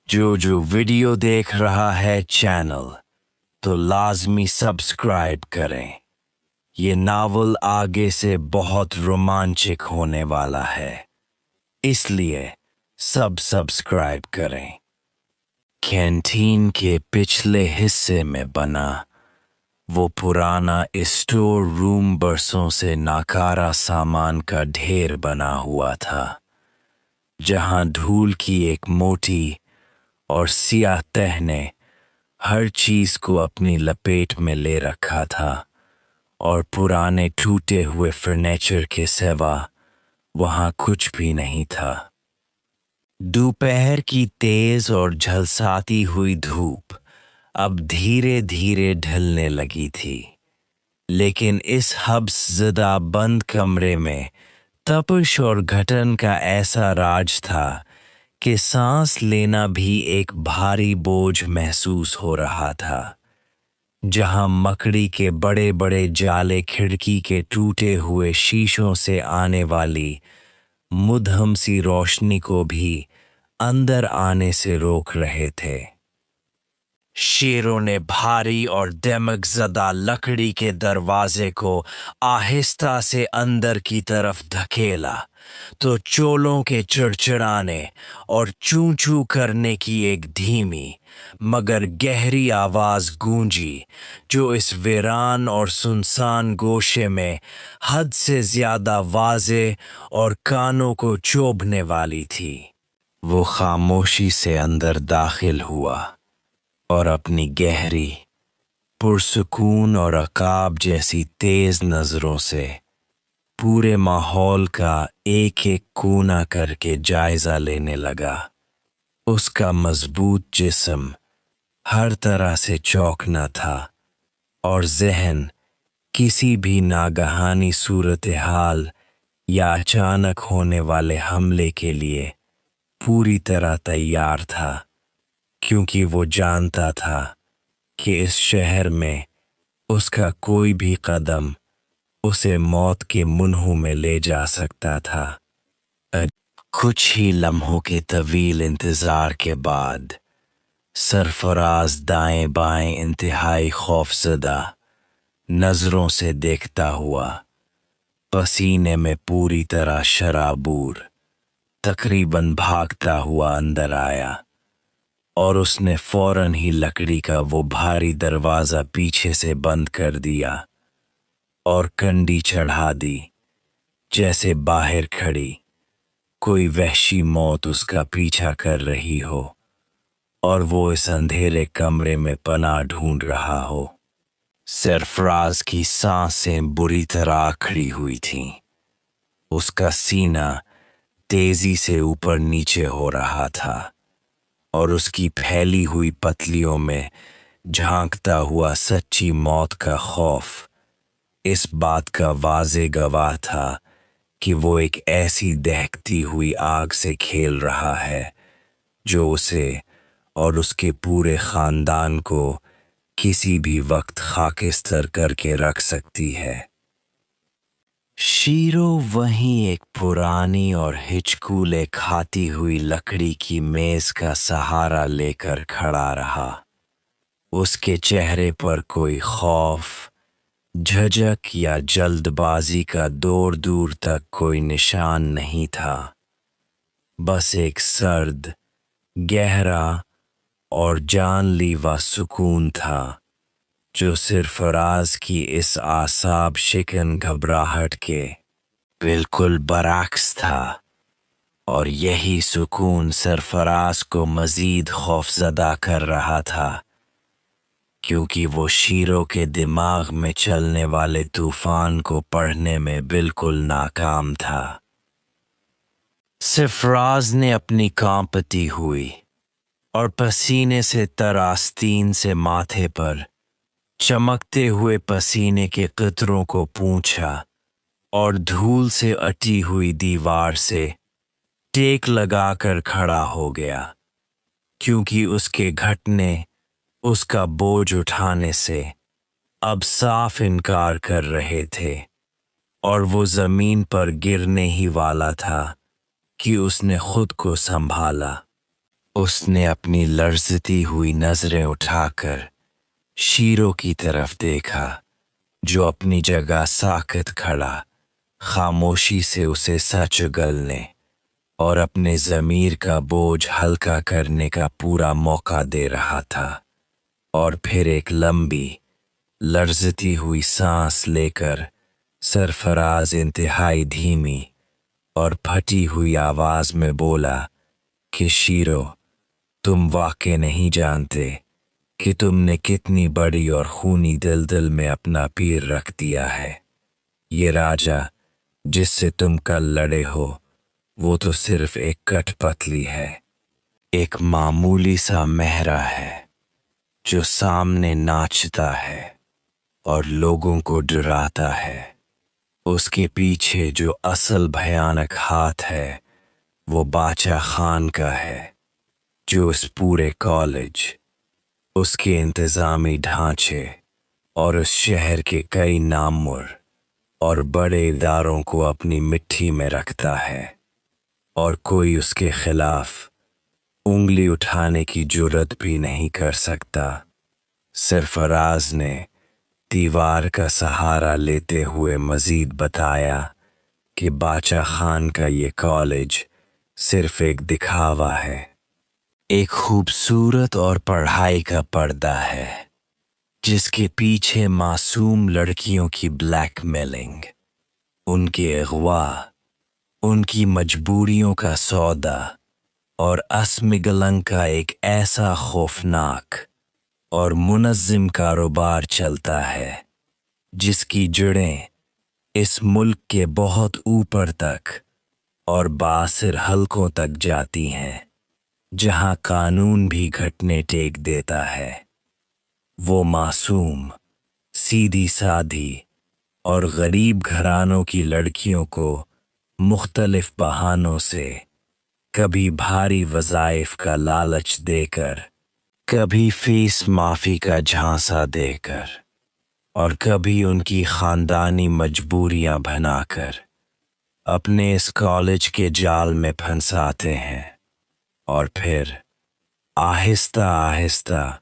जो वीडियो देख रहा है चैनल तो लाजमी सब्सक्राइब करें। ये नावल आगे से बहुत रोमांचक होने वाला है, इसलिए सब सब्सक्राइब करें। कैंटीन के पिछले हिस्से में बना वो पुराना स्टोर रूम बरसों से नाकारा सामान का ढेर बना हुआ था, जहां धूल की एक मोटी और सियाह तह ने हर चीज को अपनी लपेट में ले रखा था और पुराने टूटे हुए फर्नीचर के सिवा वहां कुछ भी नहीं था। दोपहर की तेज और झलसाती हुई धूप अब धीरे धीरे ढलने लगी थी, लेकिन इस हब्सज़दा बंद कमरे में तपिश और घटन का ऐसा राज था कि सांस लेना भी एक भारी बोझ महसूस हो रहा था। जहां मकड़ी के बड़े बड़े जाले खिड़की के टूटे हुए शीशों से आने वाली मुदहम सी रोशनी को भी अंदर आने से रोक रहे थे। शेरों ने भारी और दमकज़दा लकड़ी के दरवाजे को आहिस्ता से अंदर की तरफ धकेला तो चोलों के चिड़चिड़ाने और चूं चूं करने की एक धीमी मगर गहरी आवाज गूंजी, जो इस वीरान और सुनसान गोशे में हद से ज्यादा वाज़े और कानों को चोभने वाली थी। वो खामोशी से अंदर दाखिल हुआ और अपनी गहरी, पुरसुकून और अकाब जैसी तेज नजरों से पूरे माहौल का एक एक कोना करके जायजा लेने लगा। उसका मजबूत जिस्म हर तरह से चौंकना था और जहन किसी भी नागहानी सूरत हाल या अचानक होने वाले हमले के लिए पूरी तरह तैयार था, क्योंकि वो जानता था कि इस शहर में उसका कोई भी कदम उसे मौत के मुंह में ले जा सकता था। कुछ ही लम्हों के तवील इंतजार के बाद सरफराज दाएं बाएं इंतहाई खौफजदा नजरों से देखता हुआ, पसीने में पूरी तरह शराबूर, तकरीबन भागता हुआ अंदर आया और उसने फौरन ही लकड़ी का वो भारी दरवाजा पीछे से बंद कर दिया और कंडी चढ़ा दी, जैसे बाहर खड़ी कोई वहशी मौत उसका पीछा कर रही हो और वो इस अंधेरे कमरे में पनाह ढूंढ रहा हो। सरफराज की सांसें बुरी तरह अखड़ी हुई थीं। उसका सीना तेजी से ऊपर नीचे हो रहा था और उसकी फैली हुई पतलियों में झांकता हुआ सच्ची मौत का खौफ इस बात का वाज़े गवाह था कि वो एक ऐसी दहकती हुई आग से खेल रहा है जो उसे और उसके पूरे खानदान को किसी भी वक्त खाकिस्तर करके रख सकती है। शीरो वहीं एक पुरानी और हिचकूले खाती हुई लकड़ी की मेज का सहारा लेकर खड़ा रहा। उसके चेहरे पर कोई खौफ, झिझक या जल्दबाजी का दूर दूर तक कोई निशान नहीं था। बस एक सर्द, गहरा और जानलीवा सुकून था जो सरफराज की इस आसाब शिकन घबराहट के बिल्कुल बरअक्स था, और यही सुकून सरफराज को मजीद खौफजदा कर रहा था, क्योंकि वो शीरो के दिमाग में चलने वाले तूफान को पढ़ने में बिल्कुल नाकाम था। सरफराज ने अपनी कांपती हुई और पसीने से तर आस्तीन से माथे पर चमकते हुए पसीने के कतरों को पूंछा और धूल से अटी हुई दीवार से टेक लगाकर खड़ा हो गया, क्योंकि उसके घटने उसका बोझ उठाने से अब साफ इनकार कर रहे थे और वो जमीन पर गिरने ही वाला था कि उसने खुद को संभाला। उसने अपनी लर्जती हुई नजरें उठाकर शीरो की तरफ देखा, जो अपनी जगह साकत खड़ा खामोशी से उसे सच उगलने और अपने ज़मीर का बोझ हल्का करने का पूरा मौका दे रहा था। और फिर एक लंबी लर्जती हुई सांस लेकर सरफराज इंतहाई धीमी और फटी हुई आवाज में बोला कि शीरो, तुम वाकई नहीं जानते कि तुमने कितनी बड़ी और खूनी दलदल में अपना पैर रख दिया है। ये राजा जिससे तुम कल लड़े हो, वो तो सिर्फ एक कठपुतली है, एक मामूली सा मेहरा है जो सामने नाचता है और लोगों को डराता है। उसके पीछे जो असल भयानक हाथ है वो बाचा खान का है, जो इस पूरे कॉलेज, उसके इंतज़ामी ढांचे और उस शहर के कई नामुर और बड़े इदारों को अपनी मिट्टी में रखता है। और कोई उसके खिलाफ उंगली उठाने की जुर्रत भी नहीं कर सकता। सरफराज ने दीवार का सहारा लेते हुए मजीद बताया कि बाचा खान का ये कॉलेज सिर्फ एक दिखावा है, एक खूबसूरत और पढ़ाई का पर्दा है जिसके पीछे मासूम लड़कियों की ब्लैकमेलिंग, उनके अगवा, उनकी मजबूरियों का सौदा और असमिगलंग का एक ऐसा खौफनाक और मुनज़्ज़म कारोबार चलता है जिसकी जड़ें इस मुल्क के बहुत ऊपर तक और बासिर हलकों तक जाती हैं, जहां कानून भी घुटने टेक देता है। वो मासूम, सीधी साधी और गरीब घरानों की लड़कियों को मुख्तलिफ बहानों से, कभी भारी वज़ाइफ का लालच देकर, कभी फीस माफ़ी का झांसा देकर और कभी उनकी ख़ानदानी मजबूरियां बनाकर अपने इस कॉलेज के जाल में फंसाते हैं। और फिर आहिस्ता आहिस्ता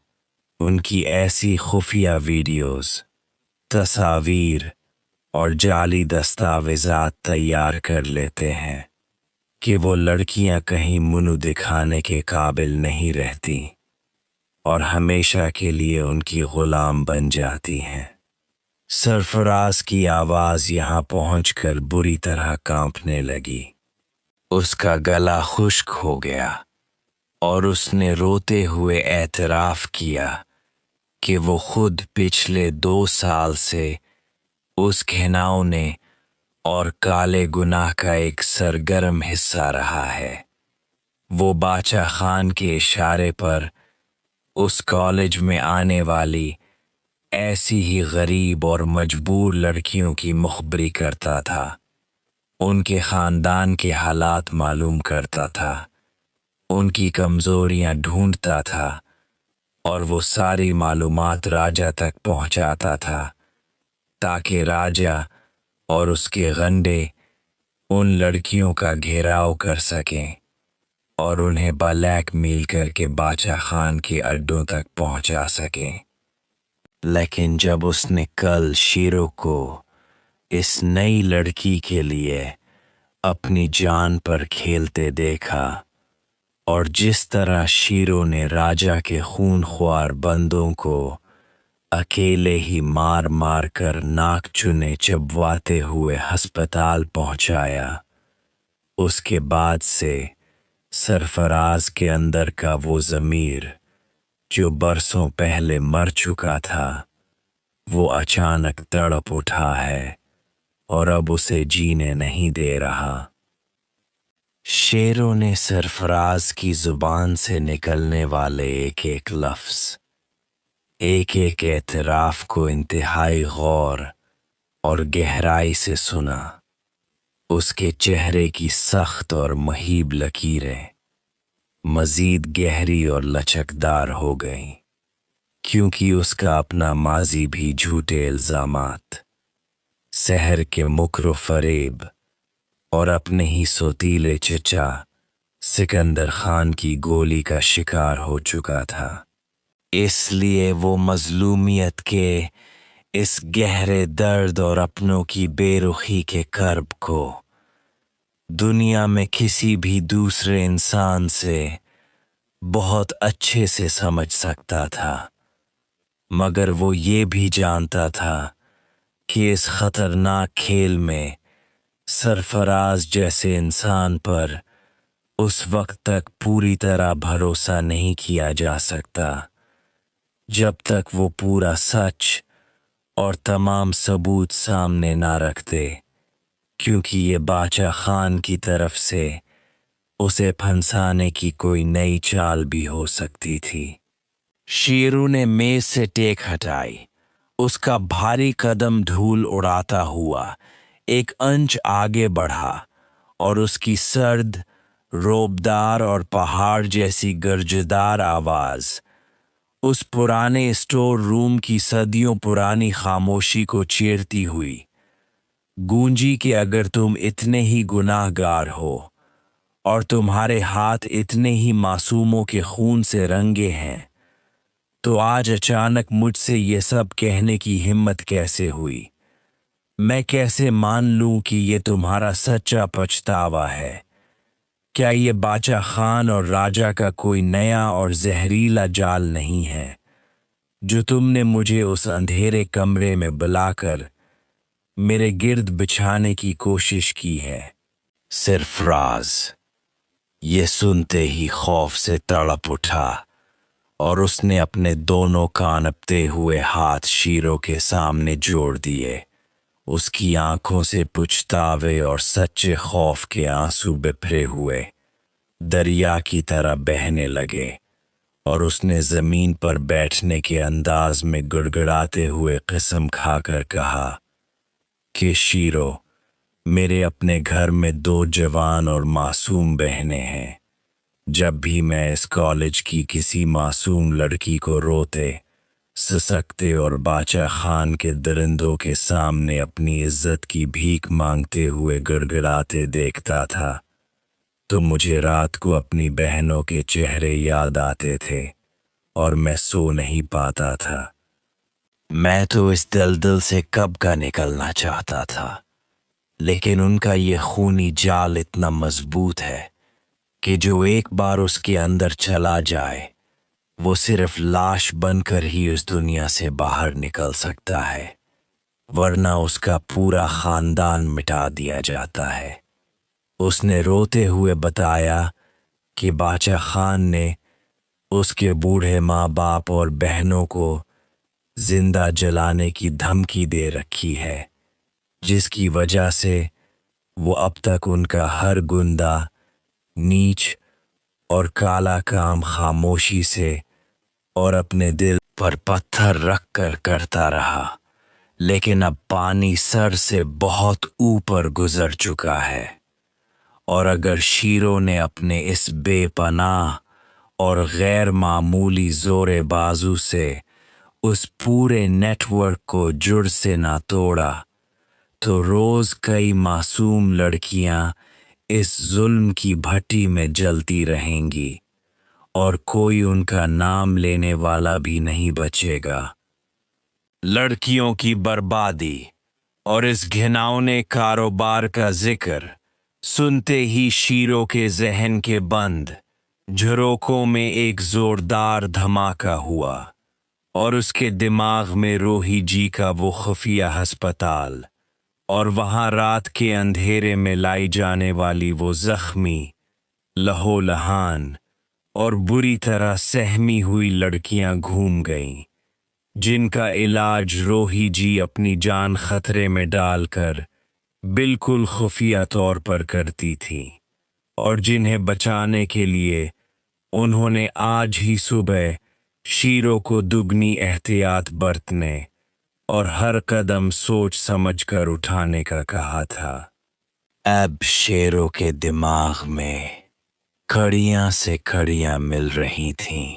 उनकी ऐसी खुफिया वीडियोस, तस्वीर और जाली दस्तावेज़ात तैयार कर लेते हैं कि वो लड़कियां कहीं मुंह दिखाने के काबिल नहीं रहती और हमेशा के लिए उनकी गुलाम बन जाती हैं। सरफराज की आवाज़ यहाँ पहुंचकर बुरी तरह कांपने लगी। उसका गला खुश्क हो गया और उसने रोते हुए एतराफ़ किया कि वो खुद पिछले 2 साल से उस घिनौने और काले गुनाह का एक सरगर्म हिस्सा रहा है। वो बाचा खान के इशारे पर उस कॉलेज में आने वाली ऐसी ही गरीब और मजबूर लड़कियों की मुखबरी करता था, उनके ख़ानदान के हालात मालूम करता था, उनकी कमज़ोरियां ढूंढता था और वो सारी मालूमात राजा तक पहुंचाता था ताकि राजा और उसके गंडे उन लड़कियों का घेराव कर सकें और उन्हें ब्लैकमेल करके बाचा खान के अड्डों तक पहुंचा सकें। लेकिन जब उसने कल शीरो को इस नई लड़की के लिए अपनी जान पर खेलते देखा और जिस तरह शीरो ने राजा के खूनख्वार बंदों को अकेले ही मार मार कर नाक चुने चबवाते हुए अस्पताल पहुंचाया, उसके बाद से सरफराज के अंदर का वो ज़मीर जो बरसों पहले मर चुका था, वो अचानक तड़प उठा है और अब उसे जीने नहीं दे रहा। शेरों ने सरफराज की जुबान से निकलने वाले एक एक लफ्ज़, एक एक एतराफ़ को इंतहाई गौर और गहराई से सुना। उसके चेहरे की सख्त और महीब लकीरें मजीद गहरी और लचकदार हो गईं, क्योंकि उसका अपना माजी भी झूठे इल्ज़ामात, सहर के मुकर फरेब और अपने ही सोतीले चचा सिकंदर खान की गोली का शिकार हो चुका था। इसलिए वो मजलूमियत के इस गहरे दर्द और अपनों की बेरुखी के कर्ब को दुनिया में किसी भी दूसरे इंसान से बहुत अच्छे से समझ सकता था, मगर वो ये भी जानता था कि इस खतरनाक खेल में सरफराज जैसे इंसान पर उस वक्त तक पूरी तरह भरोसा नहीं किया जा सकता जब तक वो पूरा सच और तमाम सबूत सामने ना रख दे, क्योंकि ये बादशाह खान की तरफ से उसे फंसाने की कोई नई चाल भी हो सकती थी। शेरू ने मेज से टेक हटाई। उसका भारी कदम धूल उड़ाता हुआ एक अंच आगे बढ़ा और उसकी सर्द, रोबदार और पहाड़ जैसी गर्जदार आवाज उस पुराने स्टोर रूम की सदियों पुरानी खामोशी को चीरती हुई गूंजी कि अगर तुम इतने ही गुनाहगार हो और तुम्हारे हाथ इतने ही मासूमों के खून से रंगे हैं, तो आज अचानक मुझसे ये सब कहने की हिम्मत कैसे हुई? मैं कैसे मान लूं कि ये तुम्हारा सच्चा पछतावा है? क्या ये बादशाह खान और राजा का कोई नया और जहरीला जाल नहीं है जो तुमने मुझे उस अंधेरे कमरे में बुलाकर मेरे गिर्द बिछाने की कोशिश की है? सरफराज ये सुनते ही खौफ से तड़प उठा और उसने अपने दोनों कांपते हुए हाथ शीरो के सामने जोड़ दिए। उसकी आंखों से पुछतावे और सच्चे खौफ के आंसू बिखरे हुए दरिया की तरह बहने लगे और उसने जमीन पर बैठने के अंदाज में गुड़गुड़ाते हुए कसम खाकर कहा कि शीरो, मेरे अपने घर में 2 जवान और मासूम बहनें हैं। जब भी मैं इस कॉलेज की किसी मासूम लड़की को रोते, ससकते और बादशाह खान के दरिंदों के सामने अपनी इज्जत की भीख मांगते हुए गिड़गिड़ाते देखता था, तो मुझे रात को अपनी बहनों के चेहरे याद आते थे और मैं सो नहीं पाता था। मैं तो इस दलदल से कब का निकलना चाहता था, लेकिन उनका ये खूनी जाल इतना मजबूत है कि जो एक बार उसके अंदर चला जाए, वो सिर्फ लाश बनकर ही उस दुनिया से बाहर निकल सकता है, वरना उसका पूरा खानदान मिटा दिया जाता है। उसने रोते हुए बताया कि बादशाह खान ने उसके बूढ़े माँ बाप और बहनों को जिंदा जलाने की धमकी दे रखी है, जिसकी वजह से वो अब तक उनका हर गुंदा, नीच और काला काम खामोशी से और अपने दिल पर पत्थर रख कर करता रहा। लेकिन अब पानी सर से बहुत ऊपर गुजर चुका है और अगर शीरो ने अपने इस बेपनाह और गैर मामूली जोरे बाजू से उस पूरे नेटवर्क को जुड़ से ना तोड़ा, तो रोज कई मासूम लड़कियां इस जुल्म की भट्टी में जलती रहेंगी और कोई उनका नाम लेने वाला भी नहीं बचेगा। लड़कियों की बर्बादी और इस घिनौने कारोबार का जिक्र सुनते ही शीरो के जहन के बंद झरोकों में एक जोरदार धमाका हुआ और उसके दिमाग में रोही जी का वो खुफिया अस्पताल और वहां रात के अंधेरे में लाई जाने वाली वो जख्मी, लहूलुहान और बुरी तरह सहमी हुई लड़कियां घूम गईं, जिनका इलाज रोही जी अपनी जान खतरे में डालकर बिल्कुल खुफिया तौर पर करती थी और जिन्हें बचाने के लिए उन्होंने आज ही सुबह शीरो को दुगनी एहतियात बरतने और हर कदम सोच समझकर उठाने का कहा था। अब शेरों के दिमाग में कड़ियां से कड़ियां मिल रही थीं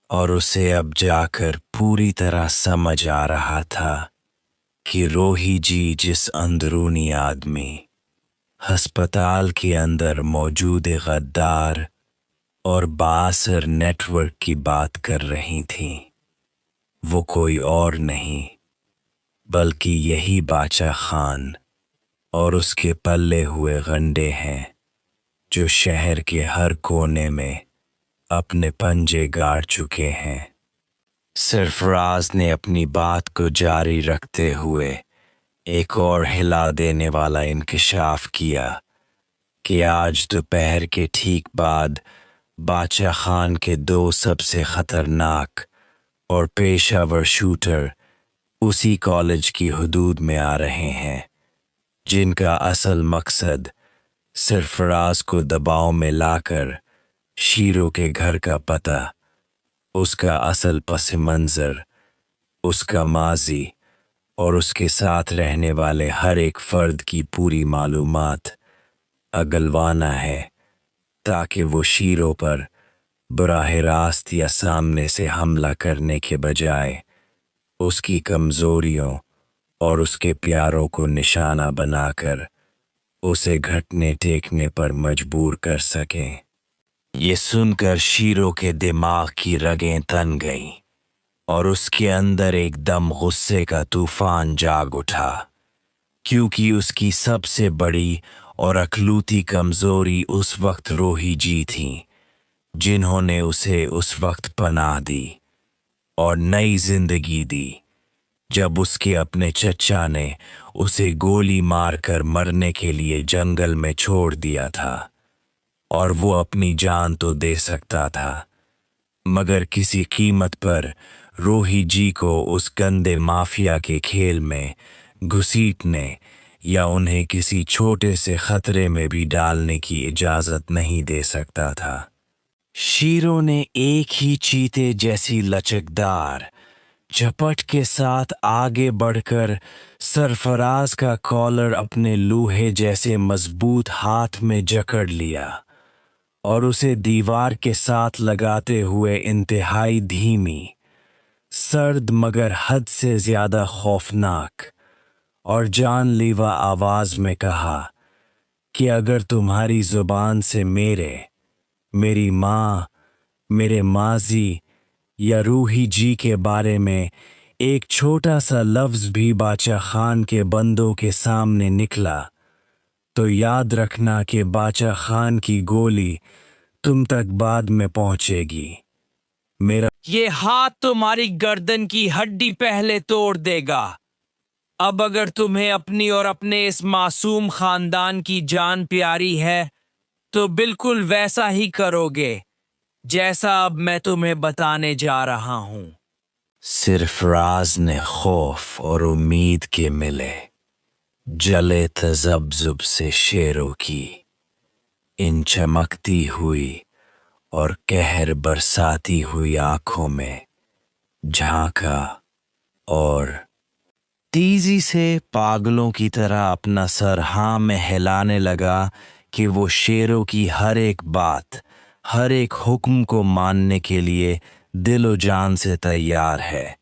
और उसे अब जाकर पूरी तरह समझ आ रहा था कि रोही जी जिस अंदरूनी आदमी हस्पताल के अंदर मौजूद एक गद्दार और बासर नेटवर्क की बात कर रही थी। वो कोई और नहीं बल्कि यही बाचा खान और उसके पल्ले हुए गंडे हैं जो शहर के हर कोने में अपने पंजे गाड़ चुके हैं। सरफराज ने अपनी बात को जारी रखते हुए एक और हिला देने वाला इंकशाफ किया कि आज दोपहर के ठीक बाद बाचा खान के दो सबसे खतरनाक और पेशावर शूटर उसी कॉलेज की हदूद में आ रहे हैं, जिनका असल मकसद सरफराज को दबाव में लाकर शीरो के घर का पता, उसका असल पस मंज़र, उसका माजी और उसके साथ रहने वाले हर एक फर्द की पूरी मालूमात अगलवाना है, ताकि वो शीरो पर बराह रास्त या सामने से हमला करने के बजाय उसकी कमज़ोरियों और उसके प्यारों को निशाना बनाकर उसे घटने टेकने पर मजबूर कर सकें। ये सुनकर शीरो के दिमाग की रगें तन गईं और उसके अंदर एकदम गुस्से का तूफान जाग उठा, क्योंकि उसकी सबसे बड़ी और अकलूती कमज़ोरी उस वक्त रोही जी थी, जिन्होंने उसे उस वक्त पनाह दी और नई जिंदगी दी जब उसके अपने चचा ने उसे गोली मारकर मरने के लिए जंगल में छोड़ दिया था। और वो अपनी जान तो दे सकता था, मगर किसी कीमत पर रोही जी को उस गंदे माफिया के खेल में घुसीटने या उन्हें किसी छोटे से खतरे में भी डालने की इजाजत नहीं दे सकता था। शीरो ने एक ही चीते जैसी लचकदार झपट के साथ आगे बढ़कर सरफराज का कॉलर अपने लूहे जैसे मजबूत हाथ में जकड़ लिया और उसे दीवार के साथ लगाते हुए इंतहाई धीमी, सर्द मगर हद से ज्यादा खौफनाक और जानलेवा आवाज में कहा कि अगर तुम्हारी जुबान से मेरी माँ, मेरे माजी या रूही जी के बारे में एक छोटा सा लफ्ज भी बाचा खान के बंदों के सामने निकला, तो याद रखना कि बाचा खान की गोली तुम तक बाद में पहुंचेगी। मेरा ये हाथ तुम्हारी गर्दन की हड्डी पहले तोड़ देगा। अब अगर तुम्हें अपनी और अपने इस मासूम खानदान की जान प्यारी है तो बिल्कुल वैसा ही करोगे जैसा अब मैं तुम्हें बताने जा रहा हूं। सरफराज ने खौफ और उम्मीद के मिले जले तजब्जुब से शेरों की इन चमकती हुई और कहर बरसाती हुई आंखों में झांका और तेजी से पागलों की तरह अपना सर हाँ में हिलाने लगा कि वो शेरों की हर एक बात, हर एक हुक्म को मानने के लिए दिलो जान से तैयार है।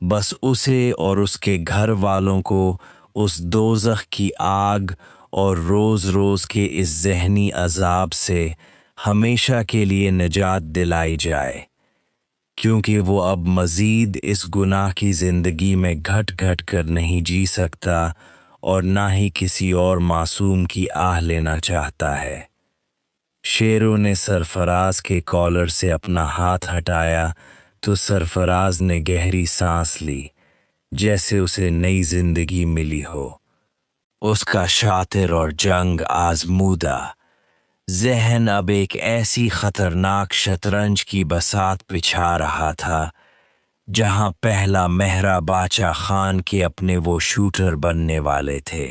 बस उसे और उसके घर वालों को उस दोज़ख की आग और रोज़ रोज़ के इस ज़हनी अज़ाब से हमेशा के लिए निजात दिलाई जाए, क्योंकि वो अब मज़ीद इस गुनाह की ज़िंदगी में घट घट कर नहीं जी सकता और ना ही किसी और मासूम की आह लेना चाहता है। शेरों ने सरफराज के कॉलर से अपना हाथ हटाया तो सरफराज ने गहरी सांस ली, जैसे उसे नई जिंदगी मिली हो। उसका शातिर और जंग आजमूदा ज़हन अब एक ऐसी खतरनाक शतरंज की बसात बिछा रहा था जहां पहला मेहरा बाचा खान के अपने वो शूटर बनने वाले थे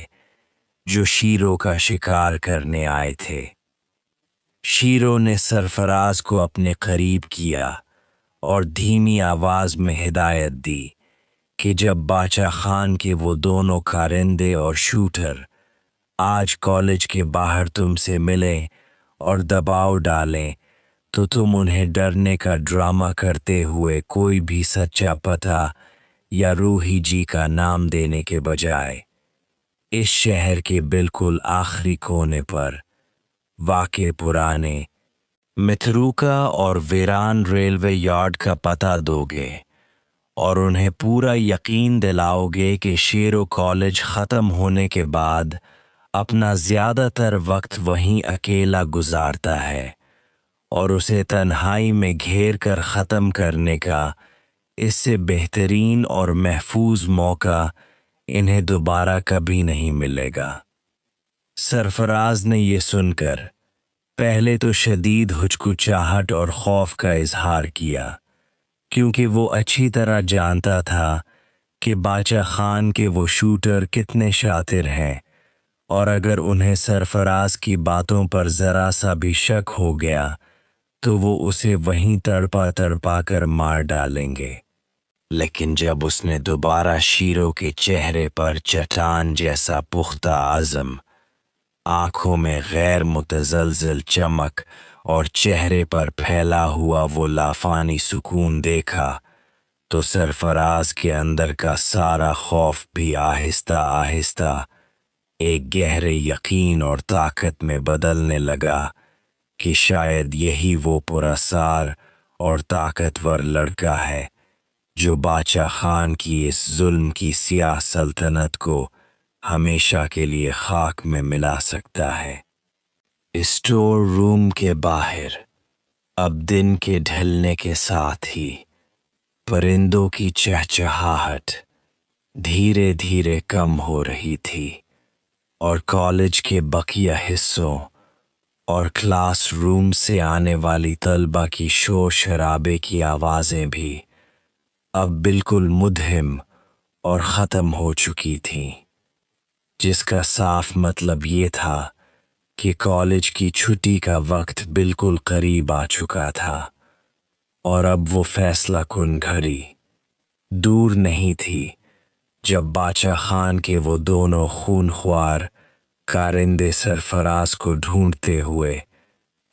जो शीरों का शिकार करने आए थे। शीरों ने सरफराज को अपने करीब किया और धीमी आवाज में हिदायत दी कि जब बाचा खान के वो दोनों कारिंदे और शूटर आज कॉलेज के बाहर तुमसे मिलें और दबाव डालें तो तुम उन्हें डरने का ड्रामा करते हुए कोई भी सच्चा पता या रूही जी का नाम देने के बजाय इस शहर के बिल्कुल आखिरी कोने पर वाक़े पुराने मिथरूका और वीरान रेलवे यार्ड का पता दोगे और उन्हें पूरा यकीन दिलाओगे कि शेरो कॉलेज ख़त्म होने के बाद अपना ज़्यादातर वक्त वहीं अकेला गुजारता है और उसे तन्हाई में घेर कर ख़त्म करने का इससे बेहतरीन और महफूज मौका इन्हें दोबारा कभी नहीं मिलेगा। सरफराज ने ये सुनकर पहले तो शदीद हिचकिचाहट और खौफ का इजहार किया, क्योंकि वो अच्छी तरह जानता था कि बाचा खान के वो शूटर कितने शातिर हैं और अगर उन्हें सरफराज की बातों पर ज़रा सा भी शक हो गया तो वो उसे वहीं तड़पा तड़पा कर मार डालेंगे। लेकिन जब उसने दोबारा शीरो के चेहरे पर चट्टान जैसा पुख्ता आज़म, आंखों में गैर मुतज़लज़ल चमक और चेहरे पर फैला हुआ वो लाफानी सुकून देखा तो सरफराज के अंदर का सारा खौफ भी आहिस्ता आहिस्ता एक गहरे यकीन और ताकत में बदलने लगा कि शायद यही वो पुरअसरार और ताकतवर लड़का है जो बाचा खान की इस जुल्म की सियाह सल्तनत को हमेशा के लिए खाक में मिला सकता है। स्टोर रूम के बाहर अब दिन के ढलने के साथ ही परिंदों की चहचहाहट धीरे धीरे कम हो रही थी और कॉलेज के बकिया हिस्सों और क्लास रूम से आने वाली तलबा की शोर शराबे की आवाज़ें भी अब बिल्कुल मुद्हिम और ख़त्म हो चुकी थीं, जिसका साफ मतलब ये था कि कॉलेज की छुट्टी का वक्त बिल्कुल करीब आ चुका था और अब वो फैसला कुन घड़ी दूर नहीं थी जब बाचा खान के वो दोनों खूनख्वार कारिंदे सरफराज को ढूंढते हुए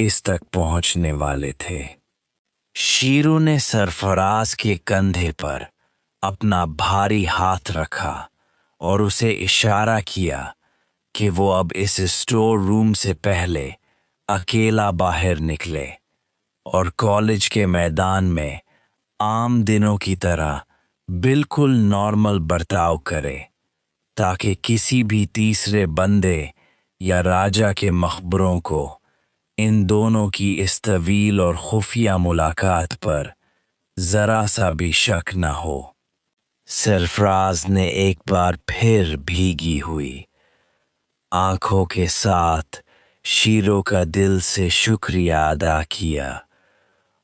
इस तक पहुंचने वाले थे। शीरू ने सरफराज के कंधे पर अपना भारी हाथ रखा और उसे इशारा किया कि वो अब इस स्टोर रूम से पहले अकेला बाहर निकले और कॉलेज के मैदान में आम दिनों की तरह बिल्कुल नॉर्मल बर्ताव करे, ताकि किसी भी तीसरे बंदे या राजा के मखबरों को इन दोनों की इस तवील और खुफिया मुलाकात पर ज़रा सा भी शक न हो। सरफराज ने एक बार फिर भीगी हुई आंखों के साथ शीरो का दिल से शुक्रिया अदा किया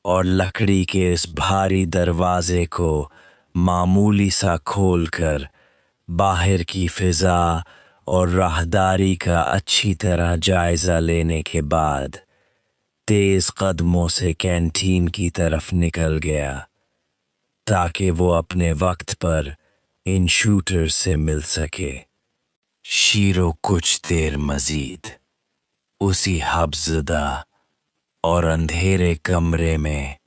और लकड़ी के इस भारी दरवाजे को मामूली सा खोलकर बाहर की फिजा और राहदारी का अच्छी तरह जायजा लेने के बाद तेज कदमों से कैंटीन की तरफ निकल गया ताकि वो अपने वक्त पर इन शूटर से मिल सके। शीरो कुछ देर मजीद उसी हब्ज़दा और अंधेरे कमरे में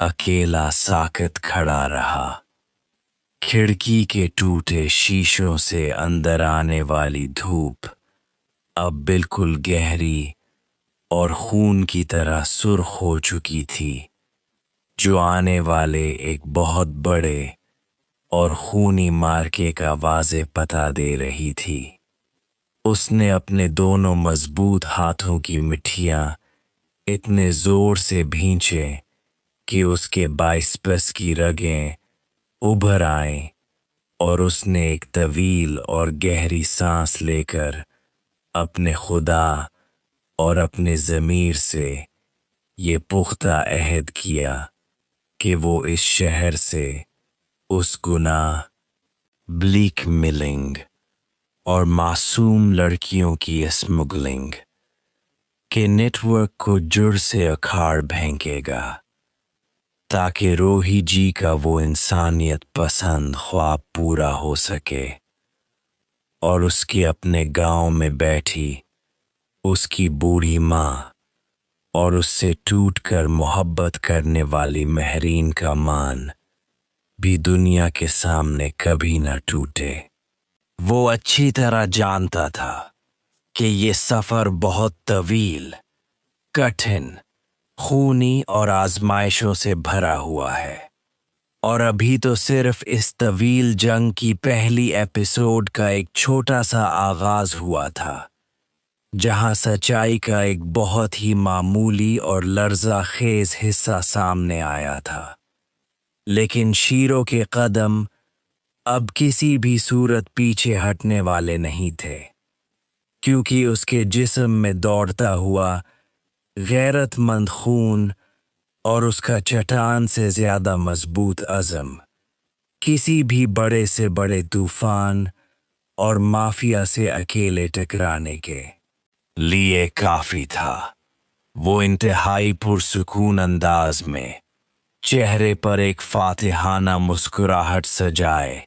अकेला साकत खड़ा रहा। खिड़की के टूटे शीशों से अंदर आने वाली धूप अब बिल्कुल गहरी और खून की तरह सुर्ख हो चुकी थी, जो आने वाले एक बहुत बड़े और खूनी मार्के का वाज़े पता दे रही थी। उसने अपने दोनों मजबूत हाथों की मिट्टियाँ इतने जोर से भींचे कि उसके बाइस्पस की रगें उभर आएं और उसने एक तवील और गहरी सांस लेकर अपने खुदा और अपने ज़मीर से ये पुख्ता अहद किया कि वो इस शहर से उस गुनाह, ब्लीक मिलिंग और मासूम लड़कियों की स्मगलिंग के नेटवर्क को जुड़ से अखाड़ फेंकेगा, ताकि रोही जी का वो इंसानियत पसंद ख्वाब पूरा हो सके और उसकी अपने गांव में बैठी उसकी बूढ़ी माँ और उससे टूटकर मोहब्बत करने वाली महरीन का मान भी दुनिया के सामने कभी न टूटे। वो अच्छी तरह जानता था कि ये सफर बहुत तवील, कठिन, खूनी और आजमाइशों से भरा हुआ है, और अभी तो सिर्फ इस तवील जंग की पहली एपिसोड का एक छोटा सा आगाज हुआ था, जहां सच्चाई का एक बहुत ही मामूली और लर्ज़ाखेज हिस्सा सामने आया था। लेकिन शीरो के कदम अब किसी भी सूरत पीछे हटने वाले नहीं थे, क्योंकि उसके जिस्म में दौड़ता हुआ गैरतमंद खून और उसका चट्टान से ज्यादा मजबूत अज़म किसी भी बड़े से बड़े तूफान और माफिया से अकेले टकराने के लिए काफी था। वो इंतहाई पुरसुकून अंदाज में, चेहरे पर एक फातिहाना मुस्कुराहट सजाए,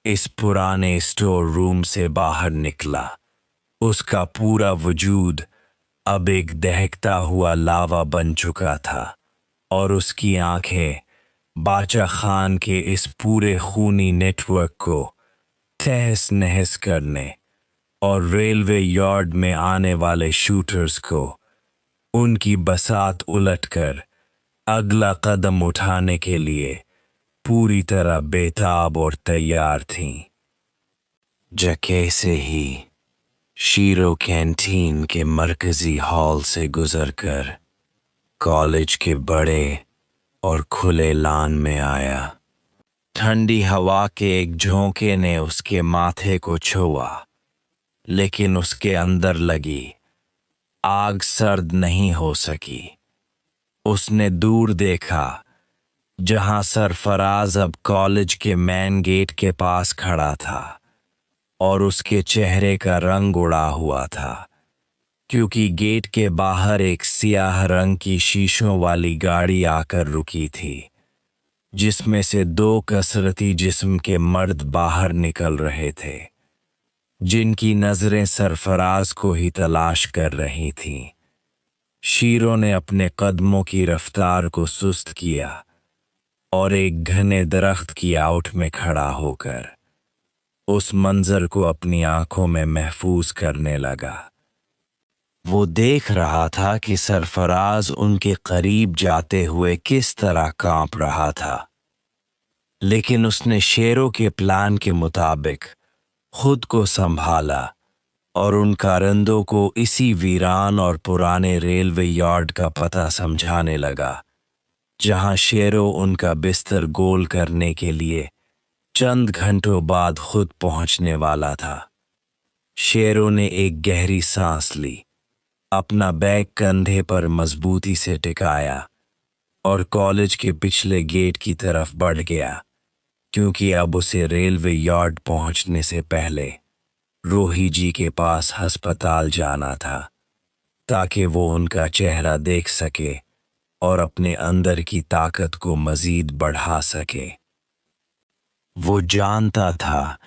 इस पुराने स्टोर रूम से बाहर निकला। उसका पूरा वजूद अब एक दहकता हुआ लावा बन चुका था, और उसकी आंखें बाचा खान के इस पूरे खूनी नेटवर्क को तहस नहस करने और रेलवे यार्ड में आने वाले शूटर्स को उनकी बसात उलटकर अगला कदम उठाने के लिए पूरी तरह बेताब और तैयार थीं। जैसे ही शीरो कैंटीन के मरकजी हॉल से गुजरकर कॉलेज के बड़े और खुले लान में आया, ठंडी हवा के एक झोंके ने उसके माथे को छुआ, लेकिन उसके अंदर लगी आग सर्द नहीं हो सकी। उसने दूर देखा, जहां सरफराज अब कॉलेज के मेन गेट के पास खड़ा था, और उसके चेहरे का रंग उड़ा हुआ था, क्योंकि गेट के बाहर एक सियाह रंग की शीशों वाली गाड़ी आकर रुकी थी, जिसमें से 2 कसरती जिस्म के मर्द बाहर निकल रहे थे, जिनकी नजरें सरफराज को ही तलाश कर रही थीं। शीरो ने अपने कदमों की रफ्तार को सुस्त किया और एक घने दरख्त की आउट में खड़ा होकर उस मंजर को अपनी आंखों में महफूज करने लगा। वो देख रहा था कि सरफराज उनके करीब जाते हुए किस तरह कांप रहा था, लेकिन उसने शेरों के प्लान के मुताबिक खुद को संभाला और उन कारिंदों को इसी वीरान और पुराने रेलवे यार्ड का पता समझाने लगा, जहां शेरों उनका बिस्तर गोल करने के लिए चंद घंटों बाद खुद पहुंचने वाला था। शेरों ने एक गहरी सांस ली, अपना बैग कंधे पर मजबूती से टिकाया और कॉलेज के पिछले गेट की तरफ बढ़ गया, क्योंकि अब उसे रेलवे यार्ड पहुंचने से पहले रोही जी के पास अस्पताल जाना था, ताकि वो उनका चेहरा देख सके और अपने अंदर की ताकत को मजीद बढ़ा सके। वो जानता था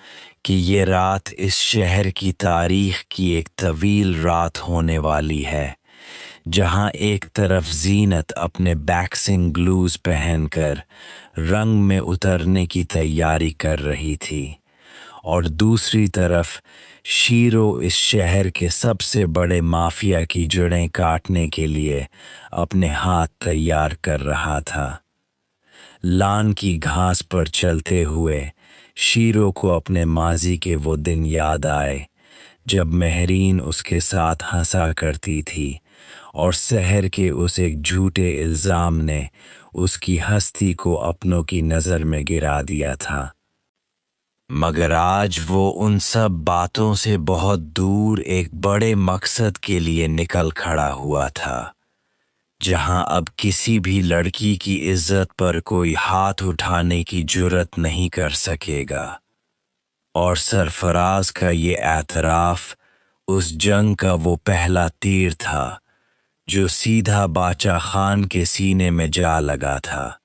कि ये रात इस शहर की तारीख की एक तवील रात होने वाली है, जहां एक तरफ जीनत अपने बैक्सिंग ग्लूज पहनकर रंग में उतरने की तैयारी कर रही थी, और दूसरी तरफ शीरो इस शहर के सबसे बड़े माफिया की जड़ें काटने के लिए अपने हाथ तैयार कर रहा था। लान की घास पर चलते हुए शीरो को अपने माजी के वो दिन याद आए, जब मेहरीन उसके साथ हंसा करती थी और शहर के उस एक झूठे इल्जाम ने उसकी हस्ती को अपनों की नज़र में गिरा दिया था। मगर आज वो उन सब बातों से बहुत दूर एक बड़े मकसद के लिए निकल खड़ा हुआ था, जहां अब किसी भी लड़की की इज्जत पर कोई हाथ उठाने की जुर्रत नहीं कर सकेगा। और सरफराज का ये एतराफ़ उस जंग का वो पहला तीर था जो सीधा बाचा खान के सीने में जा लगा था,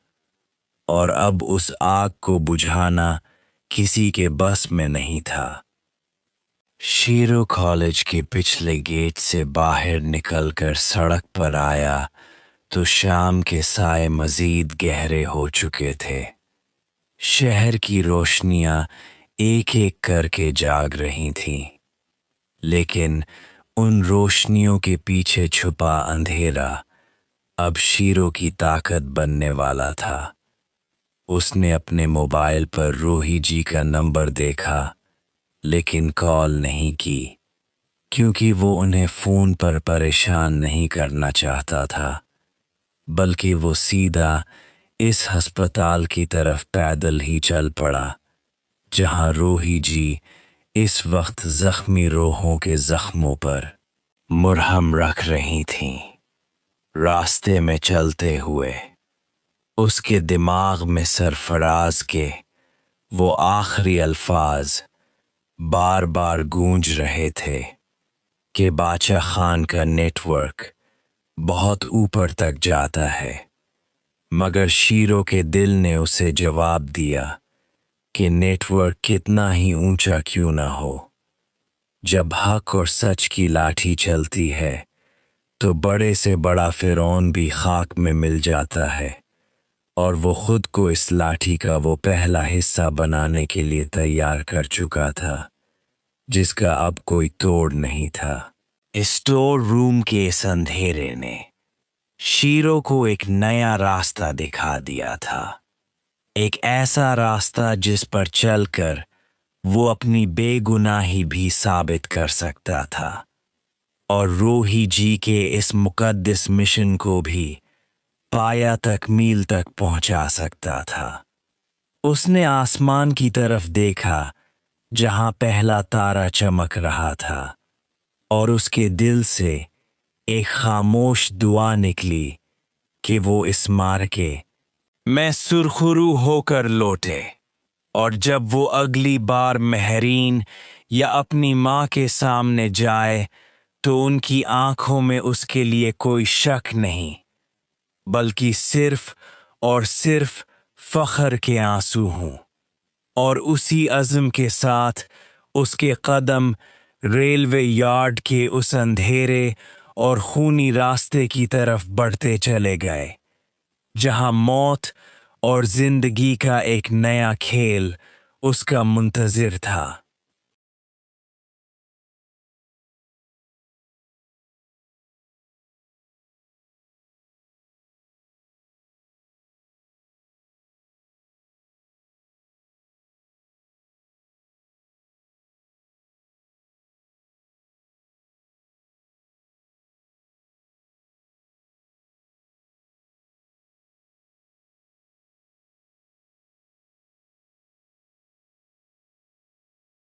और अब उस आग को बुझाना किसी के बस में नहीं था। शीरो कॉलेज के पिछले गेट से बाहर निकलकर सड़क पर आया तो शाम के साए मजीद गहरे हो चुके थे। शहर की रोशनियां एक एक करके जाग रही थीं, लेकिन उन रोशनियों के पीछे छुपा अंधेरा अब शीरो की ताकत बनने वाला था। उसने अपने मोबाइल पर रूही जी का नंबर देखा, लेकिन कॉल नहीं की, क्योंकि वो उन्हें फ़ोन पर परेशान नहीं करना चाहता था, बल्कि वो सीधा इस अस्पताल की तरफ पैदल ही चल पड़ा, जहां रूही जी इस वक्त जख्मी रूहों के जख्मों पर मुरहम रख रही थीं। रास्ते में चलते हुए उसके दिमाग में सरफराज के वो आखिरी अल्फाज बार बार गूंज रहे थे कि बादशाह खान का नेटवर्क बहुत ऊपर तक जाता है, मगर शीरो के दिल ने उसे जवाब दिया कि नेटवर्क कितना ही ऊंचा क्यों ना हो, जब हक और सच की लाठी चलती है तो बड़े से बड़ा फिरौन भी खाक में मिल जाता है, और वो खुद को इस लाठी का वो पहला हिस्सा बनाने के लिए तैयार कर चुका था, जिसका अब कोई तोड़ नहीं था। स्टोर रूम के इस अंधेरे ने शीरो को एक नया रास्ता दिखा दिया था, एक ऐसा रास्ता जिस पर चलकर वो अपनी बेगुनाही भी साबित कर सकता था और रूही जी के इस मुकद्दस मिशन को भी पाया तक मील तक पहुंचा सकता था। उसने आसमान की तरफ देखा जहां पहला तारा चमक रहा था, और उसके दिल से एक खामोश दुआ निकली कि वो इस मार्के में सुरखरू होकर लौटे, और जब वो अगली बार महरीन या अपनी माँ के सामने जाए तो उनकी आंखों में उसके लिए कोई शक नहीं, बल्कि सिर्फ और सिर्फ फख्र के आंसू हों। और उसी अज़्म के साथ उसके कदम रेलवे यार्ड के उस अंधेरे और खूनी रास्ते की तरफ बढ़ते चले गए, जहां मौत और जिंदगी का एक नया खेल उसका मुंतज़िर था।